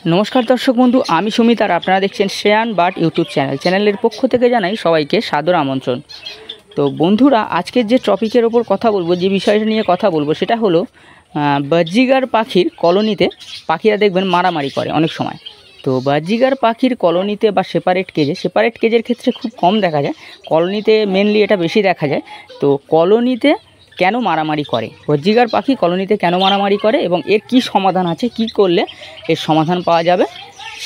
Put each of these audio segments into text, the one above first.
नमस्कार दर्शक बंधु आमी सुमित और आपनारा देखছেন श्रेयान बार्ड यूट्यूब चैनल पक्ष থেকে জানাই সবাইকে সাদর আমন্ত্রণ। তো বন্ধুরা আজকের যে টপিকের ওপর কথা বলবো, যে বিষয়টা নিয়ে কথা বলবো সেটা হলো বাজিগার পাখির কলোনিতে পাখিরা দেখবেন মারামারি করে অনেক সময়। তো বাজিগার পাখির কলোনিতে বা সেপারেট কেজের ক্ষেত্রে খুব কম দেখা যায়, কলোনিতে মেনলি এটা বেশি দেখা যায়। তো কলোনিতে কেন মারামারি করে, বাজিগার পাখি কলোনিতে কেন মারামারি করে এবং এর কি সমাধান আছে, কি করলে এর সমাধান পাওয়া যাবে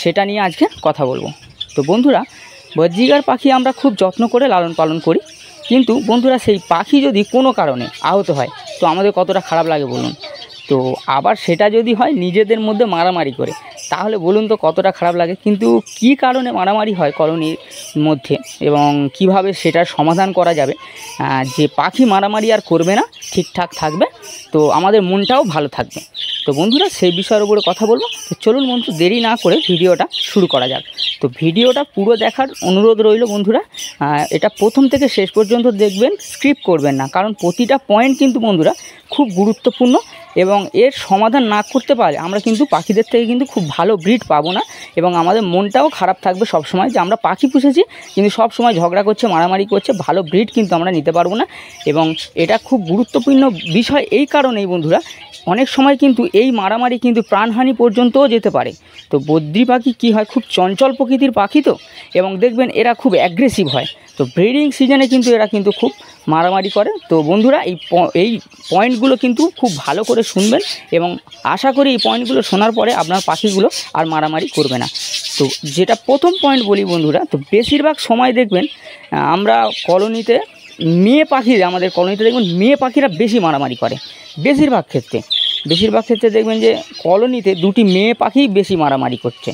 সেটা নিয়ে আজকে কথা বলবো। তো বন্ধুরা বাজিগার পাখি আমরা খুব যত্ন করে লালন পালন করি, কিন্তু বন্ধুরা সেই পাখি যদি কোনো কারণে আহত হয় তো আমাদের কতটা খারাপ লাগে বলুন। তো আবার সেটা যদি হয় নিজেদের মধ্যে মারামারি করে, তাহলে বলুন তো কতটা খারাপ লাগে। কিন্তু কি কারণে মারামারি হয় কলোনির মধ্যে এবং কিভাবে সেটার সমাধান করা যাবে যে পাখি মারামারি আর করবে না, ঠিকঠাক থাকবে, তো আমাদের মনটাও ভালো থাকবে। তো বন্ধুরা সেই বিষয়ের উপরে কথা বলবো। তো চলুন বন্ধু দেরি না করে ভিডিওটা শুরু করা যাক। তো ভিডিওটা পুরো দেখার অনুরোধ রইল বন্ধুরা, এটা প্রথম থেকে শেষ পর্যন্ত দেখবেন, স্কিপ করবেন না, কারণ প্রতিটা পয়েন্ট কিন্তু বন্ধুরা খুব গুরুত্বপূর্ণ এবং এর সমাধান না করতে পারলে আমরা কিন্তু পাখিদের থেকে কিন্তু খুব ভালো ব্রিড পাবো না এবং আমাদের মনটাও খারাপ থাকবে সব সময় যে আমরা পাখি পুষেছি কিন্তু সব সময় ঝগড়া করছে, মারামারি করছে, ভালো ব্রিড কিন্তু আমরা নিতে পারবো না। এবং এটা খুব গুরুত্বপূর্ণ বিষয় এই কারণেই বন্ধুরা, অনেক সময় কিন্তু এই মারামারি কিন্তু প্রাণহানি পর্যন্তও যেতে পারে। তো বদ্রি পাখি কী হয়, খুব চঞ্চল প্রকৃতির পাখি, তো এবং দেখবেন এরা খুব অ্যাগ্রেসিভ হয়। তো ব্রিডিং সিজনে কিন্তু এরা কিন্তু খুব মারামারি করে। তো বন্ধুরা এই পয়েন্টগুলো কিন্তু খুব ভালো করে শুনবেন এবং আশা করি এই পয়েন্টগুলো শোনার পরে আপনার পাখিগুলো আর মারামারি করবে না। তো যেটা প্রথম পয়েন্ট বলি বন্ধুরা, তো বেশিরভাগ সময় দেখবেন আমরা কলোনিতে আমাদের কলোনিতে দেখবেন মেয়ে পাখিরা বেশি মারামারি করে। বেশিরভাগ ক্ষেত্রে দেখবেন যে কলোনিতে দুটি মেয়ে পাখি বেশি মারামারি করছে,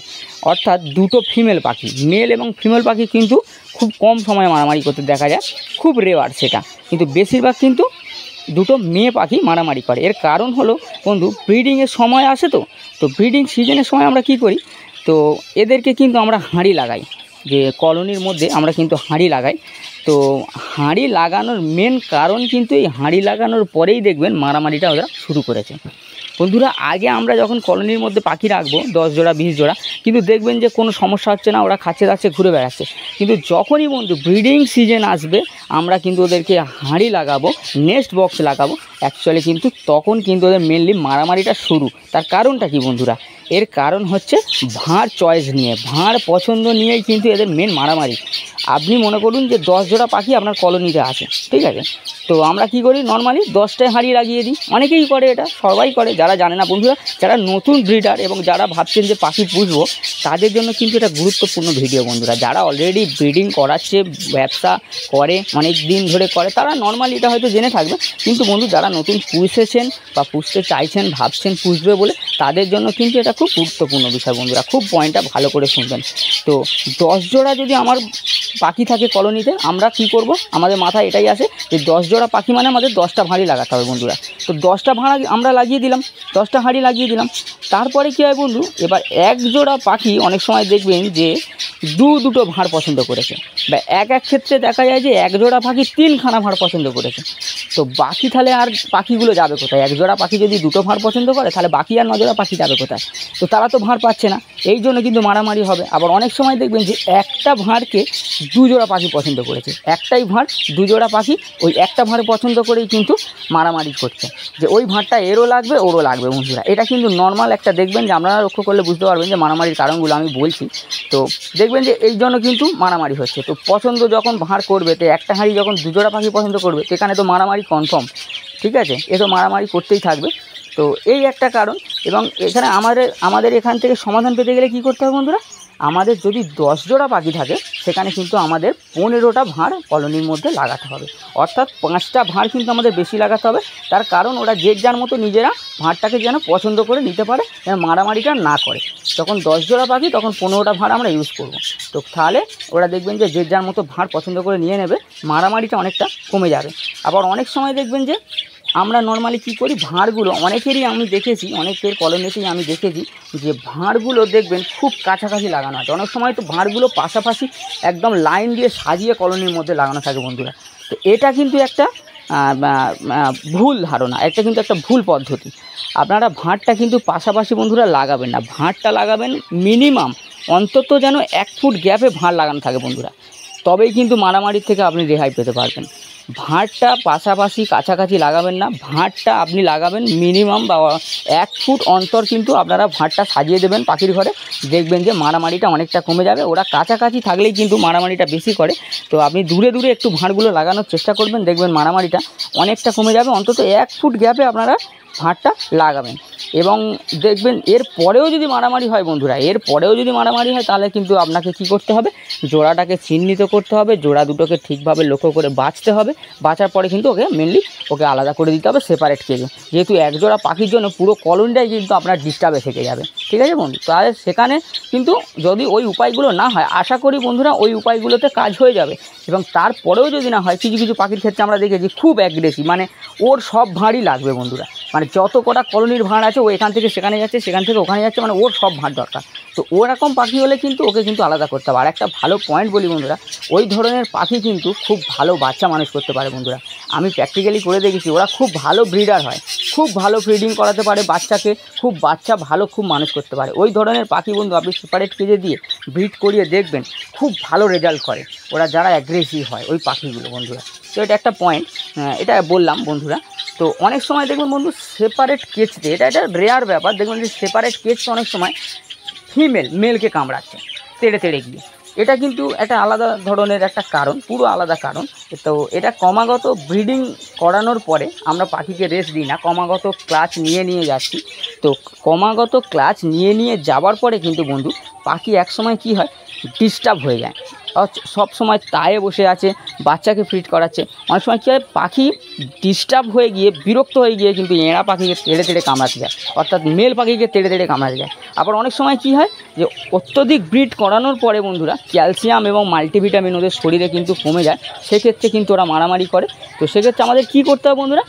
অর্থাৎ দুটো ফিমেল পাখি, মেল এবং ফিমেল পাখি কিন্তু খুব কম সময়ে মারামারি করতে দেখা যায়, খুব রেয়ার সেটা, কিন্তু বেশিরভাগ কিন্তু দুটো মেয়ে পাখি মারামারি করে। এর কারণ হলো বন্ধু ব্রিডিংয়ের সময় আসে, তো ব্রিডিং সিজনের সময় আমরা কি করি, তো এদেরকে কিন্তু আমরা হাঁড়ি লাগাই, যে কলোনির মধ্যে আমরা কিন্তু হাঁড়ি লাগাই। তো হাঁড়ি লাগানোর মেন কারণ কিন্তু এই হাঁড়ি লাগানোর পরেই দেখবেন মারামারিটা ওরা শুরু করেছে। বন্ধুরা আগে আমরা যখন কলোনির মধ্যে পাখি রাখবো 10 জোড়া 20 জোড়া, কিন্তু দেখবেন যে কোনো সমস্যা হচ্ছে না, ওরা খাচ্ছে দাচ্ছে ঘুরে বেড়াচ্ছে। কিন্তু যখনই বন্ধু ব্রিডিং সিজন আসবে আমরা কিন্তু ওদেরকে হাঁড়ি লাগাবো, নেস্ট বক্স লাগাবো, অ্যাকচুয়ালি কিন্তু তখন কিন্তু ওদের মেনলি মারামারিটা শুরু। তার কারণটা কি বন্ধুরা, এর কারণ হচ্ছে ভাঁড় চয়েস নিয়ে, ভাঁড় পছন্দ নিয়েই কিন্তু এদের মেন মারামারি। আপনি মনে করুন যে 10 জোড়া পাখি আপনার কলোনিতে আছে, ঠিক আছে, তো আমরা কি করি নর্মালি 10টায় হাঁড়ি লাগিয়ে দিই। অনেকেই করে, এটা সবাই করে, যারা জানে না বন্ধুরা, যারা নতুন ব্রিডার এবং যারা ভাবছেন যে পাখি পুষবো তাদের জন্য কিন্তু এটা গুরুত্বপূর্ণ ভিডিও বন্ধুরা। যারা অলরেডি ব্রিডিং করাচ্ছে, ব্যবসা করে, অনেক দিন ধরে করে, তারা নর্মালি এটা হয়তো জেনে থাকবে, কিন্তু বন্ধু যারা নতুন পুষেছেন বা পুষতে চাইছেন, ভাবছেন পুষবে বলে, তাদের জন্য কিন্তু এটা খুব গুরুত্বপূর্ণ বিষয় বন্ধুরা। খুব পয়েন্টটা ভালো করে শুনবেন। তো 10 জোড়া যদি আমার পাখি থাকে কলোনিতে, আমরা কি করব, আমাদের মাথায় এটাই আসে যে 10 জোড়া পাখি মানে আমাদের 10টা হাঁড়ি লাগাতে হবে বন্ধুরা। তো 10টা ভাঁড় আমরা লাগিয়ে দিলাম, 10টা হাঁড়ি লাগিয়ে দিলাম। তারপরে কী হয় বন্ধু, এবার এক জোড়া পাখি অনেক সময় দেখবেন যে দুটো ভাঁড় পছন্দ করেছে, বা এক ক্ষেত্রে দেখা যায় যে এক জোড়া পাখি 3খানা ভাঁড় পছন্দ করেছে। তো বাকি তাহলে আর পাখিগুলো যাবে কোথায়? এক জোড়া পাখি যদি দুটো ভাঁড় পছন্দ করে তাহলে বাকি আর 9 জোড়া পাখি যাবে কোথায়? তো তারা তো ভাঁড় পাচ্ছে না, এই জন্য কিন্তু মারামারি হবে। আবার অনেক সময় দেখবেন যে একটা ভাঁড়কে 2 জোড়া পাখি পছন্দ করেছে, একটাই ভাঁড় 2 জোড়া পাখি ওই একটা ভাঁড় পছন্দ করেই কিন্তু মারামারি করছে, যে ওই ভাঁড়টা এরও লাগবে ওরও লাগবে বন্ধুরা। এটা কিন্তু নর্মাল একটা, দেখবেন যে আপনারা লক্ষ্য করলে বুঝতে পারবেন যে মারামারির কারণগুলো আমি বলছি। তো দেখবেন যে এই জন্য কিন্তু মারামারি হচ্ছে। তো পছন্দ যখন ভাঁড় করবে, তো একটা হাঁড়ি যখন 2 জোড়া পাখি পছন্দ করবে, সেখানে তো মারামারি কনফার্ম, ঠিক আছে, এ তো মারামারি করতেই থাকবে। তো এই একটা কারণ। এবং এখানে আমাদের এখান থেকে সমাধান পেতে গেলে কী করতে হবে বন্ধুরা, আমাদের যদি 10 জোড়া পাখি থাকে সেখানে কিন্তু আমাদের 15টা ভাঁড় কলোনির মধ্যে লাগাতে হবে, অর্থাৎ 5টা ভাঁড় কিন্তু আমাদের বেশি লাগাতে হবে। তার কারণ ওরা যে যার মতো নিজেরা ভাঁড়টাকে যেন পছন্দ করে নিতে পারে, যেন মারামারিটা না করে। যখন 10 জোড়া পাখি তখন 15টা ভাঁড় আমরা ইউজ করব। তো তাহলে ওরা দেখবেন যে যে যার মতো ভাঁড় পছন্দ করে নিয়ে নেবে, মারামারিটা অনেকটা কমে যাবে। আবার অনেক সময় দেখবেন যে আমরা নর্মালি কী করি, ভাঁড়গুলো অনেকেরই আমি দেখেছি, অনেকের কলোনিতেই আমি দেখেছি যে ভাঁড়গুলো দেখবেন খুব কাছাকাছি লাগানো আছে। অনেক সময় তো ভাঁড়গুলো পাশাপাশি একদম লাইন দিয়ে সাজিয়ে কলোনির মধ্যে লাগানো থাকে বন্ধুরা। তো এটা কিন্তু একটা ভুল ধারণা, একটা কিন্তু একটা ভুল পদ্ধতি। আপনারা ভাঁড়টা কিন্তু পাশাপাশি বন্ধুরা লাগাবেন না, ভাঁড়টা লাগাবেন মিনিমাম অন্তত যেন 1 ফুট গ্যাপে ভাঁড় লাগানো থাকে বন্ধুরা, তবেই কিন্তু মারামারির থেকে আপনি রেহাই পেতে পারবেন। ভাঁড়টা পাশাপাশি কাছাকাছি লাগাবেন না, ভাঁড়টা আপনি লাগাবেন মিনিমাম বা 1 ফুট অন্তর কিন্তু আপনারা ভাঁড়টা সাজিয়ে দেবেন পাখির ঘরে, দেখবেন যে মারামারিটা অনেকটা কমে যাবে। ওরা কাছাকাছি থাকলেই কিন্তু মারামারিটা বেশি করে, তো আপনি দূরে দূরে একটু ভাঁড়গুলো লাগানোর চেষ্টা করবেন, দেখবেন মারামারিটা অনেকটা কমে যাবে। অন্তত 1 ফুট গ্যাপে আপনারা ভাঁড়টা লাগাবেন এবং দেখবেন এর পরেও যদি মারামারি হয় বন্ধুরা, এর পরেও যদি মারামারি হয় তাহলে কিন্তু আপনাকে কি করতে হবে, জোড়াটাকে চিহ্নিত করতে হবে, জোড়া দুটোকে ঠিকভাবে লক্ষ্য করে বাছতে হবে, বাছার পরে কিন্তু ওকে আলাদা করে দিতে হবে সেপারেট কেজে, যেহেতু এক জোড়া পাখির জন্য পুরো কলোনিটাই কিন্তু আপনার ডিস্টার্বে থেকে যাবে। ঠিক আছে বন্ধু, তাহলে সেখানে কিন্তু যদি ওই উপায়গুলো না হয়, আশা করি বন্ধুরা ওই উপায়গুলোতে কাজ হয়ে যাবে। এবং তারপরেও যদি না হয়, কিছু কিছু পাখির ক্ষেত্রে আমরা দেখেছি খুব অ্যাগ্রেসিভ, মানে ওর সব ভাঁড়ই লাগবে বন্ধুরা, মানে যত কটা কলোনির ভাঁড় আছে ও এখান থেকে সেখানে যাচ্ছে, সেখান থেকে ওখানে যাচ্ছে, মানে ওর সব ভাঁড় দরকার। তো ওরকম পাখি হলে কিন্তু ওকে কিন্তু আলাদা করতে হবে। আর একটা ভালো পয়েন্ট বলি বন্ধুরা, ওই ধরনের পাখি কিন্তু খুব ভালো বাচ্চা মানুষ করতে পারে বন্ধুরা। আমি প্র্যাকটিক্যালি করে দেখেছি, ওরা খুব ভালো ব্রিডার হয়, খুব ভালো ব্রিডিং করাতে পারে বাচ্চাকে, খুব খুব মানুষ করতে পারে। ওই ধরনের পাখি বন্ধু আপনি সেপারেট কেজে দিয়ে ব্রিড করিয়ে দেখবেন, খুব ভালো রেজাল্ট করে ওরা, যারা অ্যাগ্রেসিভ হয় ওই পাখিগুলো বন্ধুরা। তো এটা একটা পয়েন্ট, এটা বললাম বন্ধুরা। তো অনেক সময় দেখবেন বন্ধু সেপারেট কেজতে, এটা রেয়ার ব্যাপার, দেখবেন যে সেপারেট কেজতে অনেক সময় মেলকে কামড়াচ্ছে তেড়ে তেড়ে গিয়ে, এটা কিন্তু একটা আলাদা ধরনের একটা কারণ, পুরো আলাদা কারণ। তো এটা ক্রমাগত ব্রিডিং করানোর পরে আমরা পাখিকে রেস্ট দিই না, ক্রমাগত ক্লাচ নিয়ে যাচ্ছি। তো ক্রমাগত ক্লাচ নিয়ে যাওয়ার পরে কিন্তু বন্ধু পাখি এক সময় কি হয়, ডিস্টার্ব হয়ে যায়, সব সময় তায়ে বসে আছে, বাচ্চাকে ফিড করাচ্ছে। অনেক সময় কী হয়, পাখি ডিস্টার্ব হয়ে গিয়ে বিরক্ত হয়ে গিয়ে কিন্তু এঁড়া পাখিকে তেড়ে তেড়ে কামড়াতে যায়, অর্থাৎ মেল পাখিকে তেড়ে তেড়ে কামড়াতে যায়। আবার অনেক সময় কী হয় যে অত্যধিক ব্রিড করানোর পরে বন্ধুরা ক্যালসিয়াম এবং মাল্টিভিটামিন ওদের শরীরে কিন্তু কমে যায়, সেক্ষেত্রে কিন্তু ওরা মারামারি করে। তো সেক্ষেত্রে আমাদের কী করতে হবে বন্ধুরা,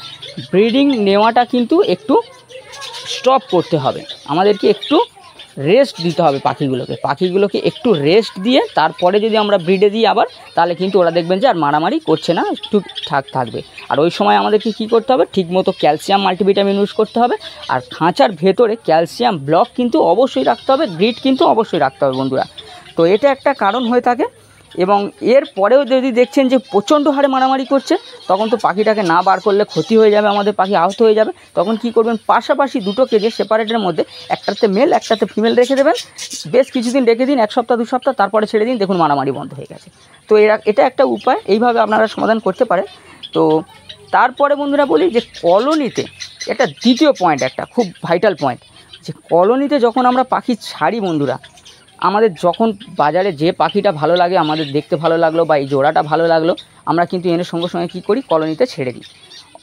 ব্রিডিং নেওয়াটা কিন্তু একটু স্টপ করতে হবে, আমাদেরকে একটু রেস্ট দিতে হবে পাখিগুলোকে একটু রেস্ট দিয়ে তারপরে যদি আমরা ব্রিডে দিই আবার, তাহলে কিন্তু ওরা দেখবেন যে আর মারামারি করছে না, ঠিকঠাক থাকবে। আর ওই সময় আমাদেরকে কী করতে হবে, ঠিকমতো ক্যালসিয়াম মাল্টিভিটামিন ইউজ করতে হবে, আর খাঁচার ভেতরে ক্যালসিয়াম ব্লক কিন্তু অবশ্যই রাখতে হবে, গ্রিড কিন্তু অবশ্যই রাখতে হবে বন্ধুরা। তো এটা একটা কারণ হয়ে থাকে। এবং এর পরেও যদি দেখছেন যে প্রচণ্ড হারে মারামারি করছে, তখন তো পাখিটাকে না বার করলে ক্ষতি হয়ে যাবে, আমাদের পাখি আহত হয়ে যাবে। তখন কি করবেন, পাশাপাশি দুটো কেজে সেপারেটের মধ্যে একটাতে মেল একটাতে ফিমেল রেখে দেবেন, বেশ কিছুদিন রেখে দিন, 1 সপ্তাহ 2 সপ্তাহ, তারপরে ছেড়ে দিন, দেখুন মারামারি বন্ধ হয়ে গেছে। তো এটা একটা উপায়, এইভাবে আপনারা সমাধান করতে পারেন। তো তারপরে বন্ধুরা বলি যে কলোনিতে, এটা দ্বিতীয় পয়েন্ট, একটা খুব ভাইটাল পয়েন্ট, যে কলোনিতে যখন আমরা পাখি ছাড়ি বন্ধুরা, আমাদের যখন বাজারে যে পাখিটা ভালো লাগে, আমাদের দেখতে ভালো লাগলো বা এই জোড়াটা ভালো লাগলো, আমরা কিন্তু এনে সঙ্গে সঙ্গে কী করি, কলোনিতে ছেড়ে দিই।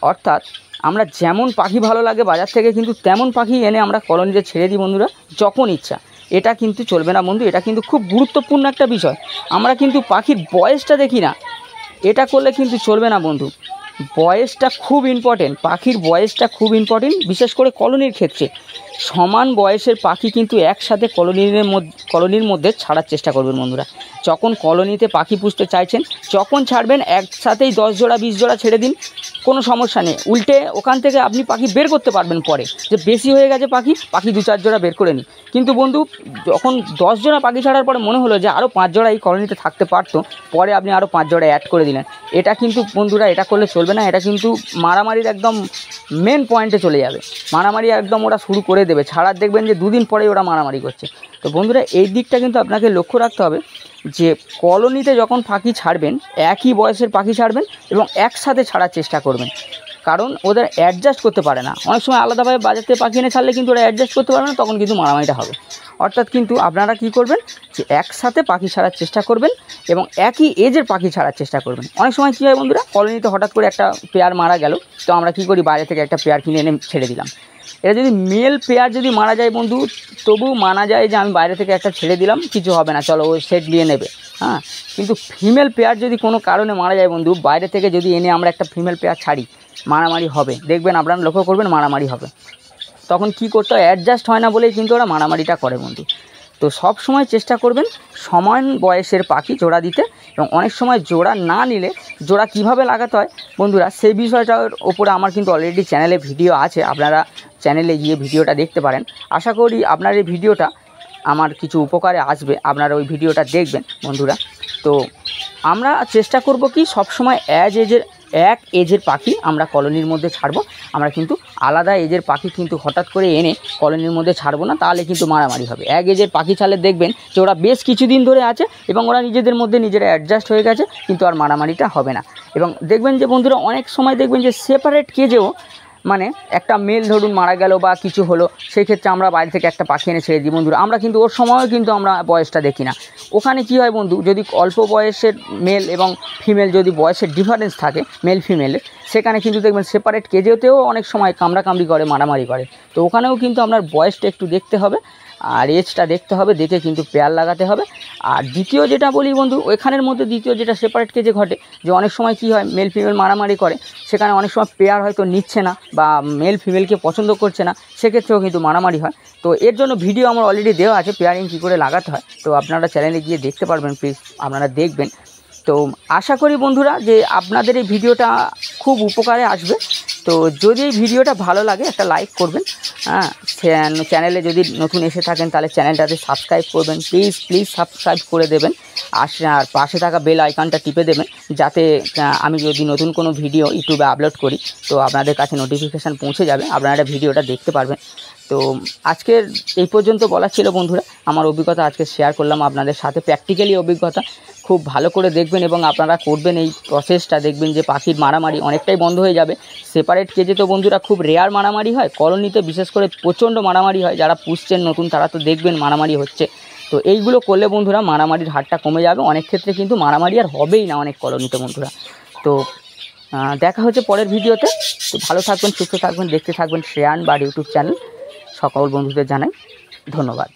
অর্থাৎ আমরা যেমন পাখি ভালো লাগে বাজার থেকে কিন্তু তেমন পাখি এনে আমরা কলোনিতে ছেড়ে দিই বন্ধুরা, যখন ইচ্ছা। এটা কিন্তু চলবে না বন্ধু, এটা কিন্তু খুব গুরুত্বপূর্ণ একটা বিষয়। আমরা কিন্তু পাখির বয়সটা দেখি না, এটা করলে কিন্তু চলবে না বন্ধু। বয়সটা খুব ইম্পর্টেন্ট, পাখির বয়সটা খুব ইম্পর্টেন্ট, বিশেষ করে কলোনির ক্ষেত্রে। সমান বয়সের পাখি কিন্তু একসাথে কলোনির মধ্যে ছাড়ার চেষ্টা করবেন বন্ধুরা। যখন কলোনিতে পাখি পুষতে চাইছেন, যখন ছাড়বেন একসাথেই 10 জোড়া 20 জোড়া ছেড়ে দিন, কোনো সমস্যা নেই। উল্টে ওখান থেকে আপনি পাখি বের করতে পারবেন পরে, যে বেশি হয়ে গেছে পাখি 2-4 জোড়া বের করে নিন। কিন্তু বন্ধু যখন 10 জোড়া পাখি ছাড়ার পরে মনে হলো যে আরও 5 জোড়া এই কলোনিতে থাকতে পারতো, পরে আপনি আরও 5 জোড়া অ্যাড করে দিলেন, এটা কিন্তু বন্ধুরা এটা করলে চলবে না। এটা কিন্তু মারামারির একদম মেন পয়েন্টে চলে যাবে, মারামারি একদম ওরা শুরু করে দেবে, ছাড়ার দেখবেন যে 2 দিন পরেই ওরা মারামারি করছে। তো বন্ধুরা এই দিকটা কিন্তু আপনাকে লক্ষ্য রাখতে হবে, যে কলোনিতে যখন পাখি ছাড়বেন, একই বয়সের পাখি ছাড়বেন এবং একসাথে ছাড়ার চেষ্টা করবেন, কারণ ওদের অ্যাডজাস্ট করতে পারে না। অনেক সময় আলাদাভাবে বাজার থেকে পাখি এনে ছাড়লে কিন্তু ওরা অ্যাডজাস্ট করতে পারবে না, তখন কিন্তু মারামারিটা হবে। অর্থাৎ কিন্তু আপনারা কী করবেন, যে একসাথে পাখি ছাড়ার চেষ্টা করবেন এবং একই এজের পাখি ছাড়ার চেষ্টা করবেন। অনেক সময় কী হয় বন্ধুরা, কলোনিতে হঠাৎ করে একটা পেয়ার মারা গেল, তো আমরা কী করি, বাইরে থেকে একটা পেয়ার কিনে এনে ছেড়ে দিলাম। এটা যদি মেল পেয়ার যদি মারা যায় বন্ধু, তবু মানা যায় যে আমি বাইরে থেকে একটা ছেড়ে দিলাম, কিছু হবে না, চলো ও সেট নিয়ে নেবে, হ্যাঁ। কিন্তু ফিমেল পেয়ার যদি কোনো কারণে মারা যায় বন্ধু, বাইরে থেকে যদি এনে আমরা একটা ফিমেল পেয়ার ছাড়ি, মারামারি হবে, দেখবেন আপনারা লক্ষ্য করবেন মারামারি হবে। তখন কি করতে হয়, অ্যাডজাস্ট হয় না বলেই কিন্তু ওরা মারামারিটা করে বন্ধু। তো সব সময় চেষ্টা করবেন সমান বয়সের পাখি জোড়া দিতে, এবং অনেক সময় জোড়া না নিলে জোড়া কিভাবে লাগাতে হয় বন্ধুরা সেই বিষয়টার ওপরে আমার কিন্তু অলরেডি চ্যানেলে ভিডিও আছে, আপনারা চ্যানেলে গিয়ে ভিডিওটা দেখতে পারেন। আশা করি আপনার এই ভিডিওটা আমার কিছু উপকারে আসবে, আপনারা ওই ভিডিওটা দেখবেন বন্ধুরা। তো আমরা চেষ্টা করব কি সবসময় এক এজের পাখি আমরা কলোনির মধ্যে ছাড়বো। আমরা কিন্তু আলাদা এজের পাখি কিন্তু হঠাৎ করে এনে কলোনির মধ্যে ছাড়বো না, তাহলে কিন্তু মারামারি হবে। এক এজের পাখি ছাড়লে দেখবেন যে ওরা বেশ কিছুদিন ধরে আছে এবং ওরা নিজেদের মধ্যে নিজেরা অ্যাডজাস্ট হয়ে গেছে, কিন্তু আর মারামারিটা হবে না। এবং দেখবেন যে বন্ধুরা অনেক সময় দেখবেন যে সেপারেট কেজেও মানে একটা মেল ধরুন মারা গেল বা কিছু হলো, সেই ক্ষেত্রে আমরা বাইরে থেকে একটা পাখি এনে ছেড়ে দিই বন্ধুরা। আমরা কিন্তু ওর সময়ও কিন্তু আমরা বয়সটা দেখি না। ওখানে কি হয় বন্ধু, যদি অল্প বয়সের মেল এবং ফিমেল যদি বয়সের ডিফারেন্স থাকে মেল ফিমেলের, সেখানে কিন্তু দেখবেন সেপারেট কেজেতেও অনেক সময় কামড়াকামড়ি করে, মারামারি করে। তো ওখানেও কিন্তু আপনার বয়সটা একটু দেখতে হবে আর এজটা দেখতে হবে, দেখে কিন্তু পেয়ার লাগাতে হবে। আর দ্বিতীয় যেটা বলি বন্ধু, ওইখানের মধ্যে দ্বিতীয় যেটা সেপারেট কেজে ঘটে, যে অনেক সময় কি হয় মেল ফিমেল মারামারি করে, সেখানে অনেক সময় পেয়ার হয়তো নিচ্ছে না বা মেল ফিমেলকে পছন্দ করছে না, সেক্ষেত্রেও কিন্তু মারামারি হয়। তো এর জন্য ভিডিও আমার অলরেডি দেওয়া আছে পেয়ারিং কী করে লাগাতে হয়, তো আপনারা চ্যানেলে গিয়ে দেখতে পারবেন, প্লিজ আপনারা দেখবেন। তো আশা করি বন্ধুরা যে আপনাদের এই ভিডিওটা খুব উপকারে আসবে। তো যদি এই ভিডিওটা ভালো লাগে একটা লাইক করবেন, হ্যাঁ চ্যানেলে যদি নতুন এসে থাকেন তাহলে চ্যানেলটাতে সাবস্ক্রাইব করবেন, প্লিজ সাবস্ক্রাইব করে দেবেন। আর পাশে থাকা বেল আইকনটা টিপে দেবেন, যাতে আমি যদি নতুন কোনো ভিডিও ইউটিউবে আপলোড করি তো আপনাদের কাছে নোটিফিকেশান পৌঁছে যাবে, আপনারা ভিডিওটা দেখতে পারবেন। তো আজকের এই পর্যন্ত বলা ছিল বন্ধুরা, আমার অভিজ্ঞতা আজকে শেয়ার করলাম আপনাদের সাথে, প্র্যাকটিক্যালি অভিজ্ঞতা। খুব ভালো করে দেখবেন এবং আপনারা করবেন এই প্রসেসটা, দেখবেন যে পাখির মারামারি অনেকটাই বন্ধ হয়ে যাবে। সেপারেট কেজে তো বন্ধুরা খুব রেয়ার মারামারি হয়, কলোনিতে বিশেষ করে প্রচণ্ড মারামারি হয়। যারা পুষছেন নতুন তারা তো দেখবেন মারামারি হচ্ছে। তো এইগুলো করলে বন্ধুরা মারামারির হারটা কমে যাবে, অনেক ক্ষেত্রে কিন্তু মারামারি আর হবেই না অনেক কলোনিতে বন্ধুরা। তো দেখা হচ্ছে পরের ভিডিওতে। তো ভালো থাকবেন, সুস্থ থাকবেন, দেখতে থাকবেন শ্রেয়ান বার্ড ইউটিউব চ্যানেল। সকল বন্ধুদের জানাই ধন্যবাদ।